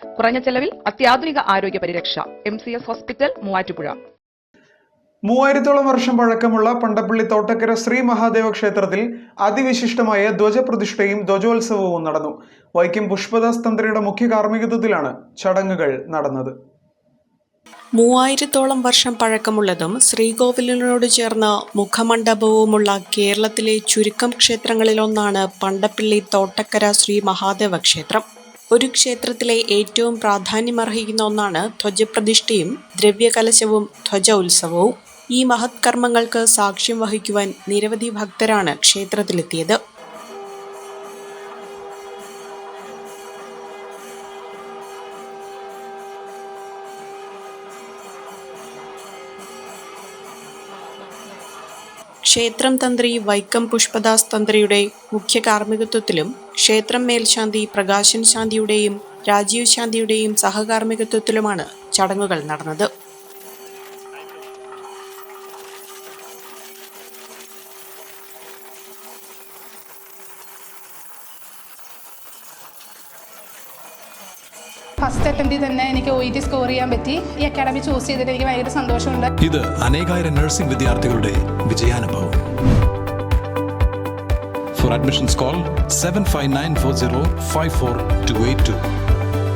കുറഞ്ഞ ചെലവിൽ അത്യാധുനിക ആരോഗ്യ പരിരക്ഷ. MCS hospital, Muvattupuzha. 3000-ഓളം വർഷം പഴക്കമുള്ള പണ്ടപ്പള്ളി തോട്ടക്കര ശ്രീ മഹാദേവ ക്ഷേത്രത്തിൽ അതിവിശിഷ്ടമായ ധ്വജപ്രതിഷ്ഠയും ധ്വജോത്സവവും നടന്നു. വൈക്കം പുഷ്പദാസ് തന്ത്രിയുടെ മുഖ്യ കാർമ്മികത്വത്തിലാണ് ചടങ്ങുകൾ നടന്നത്. 3000-ഓളം വർഷം പഴക്കമുള്ളതും ശ്രീകോവിലിനോട് ചേർന്ന് മുഖമണ്ഡപവുമുള്ള കേരളത്തിലെ ചുരുക്കം ക്ഷേത്രങ്ങളിലൊന്നാണ് പണ്ടപ്പള്ളി തോട്ടക്കര ശ്രീ മഹാദേവ ക്ഷേത്രം. ഒരു ക്ഷേത്രത്തിലെ ഏറ്റവും പ്രാധാന്യമർഹിക്കുന്ന ഒന്നാണ് ധ്വജപ്രതിഷ്ഠയും ദ്രവ്യകലശവും ധ്വജോത്സവവും. ഈ മഹത് കർമ്മങ്ങൾക്ക് സാക്ഷ്യം വഹിക്കുവാൻ നിരവധി ഭക്തരാണ് ക്ഷേത്രത്തിലെത്തിയത്. ക്ഷേത്രം തന്ത്രി വൈക്കം പുഷ്പദാസ് തന്ത്രിയുടെ മുഖ്യ കാർമ്മികത്വത്തിലും ക്ഷേത്രം മേൽശാന്തി പ്രകാശൻ ശാന്തിയുടെയും രാജീവ് ശാന്തിയുടെയും സഹകാർമ്മികത്വത്തിലുമാണ് ചടങ്ങുകൾ നടന്നത്. ഫസ്റ്റ് അറ്റംപ്റ്റിൽ തന്നെ എനിക്ക് OET സ്കോർ ചെയ്യാൻ പറ്റി. ഈ അക്കാഡമി ചൂസ് ചെയ്തിട്ട് എനിക്ക് ഭയങ്കര സന്തോഷമുണ്ട്. ഇത് അനേകായിരം നഴ്സിംഗ് വിദ്യാർത്ഥികളുടെ വിജയാനുഭവം. For admissions call 7594054282.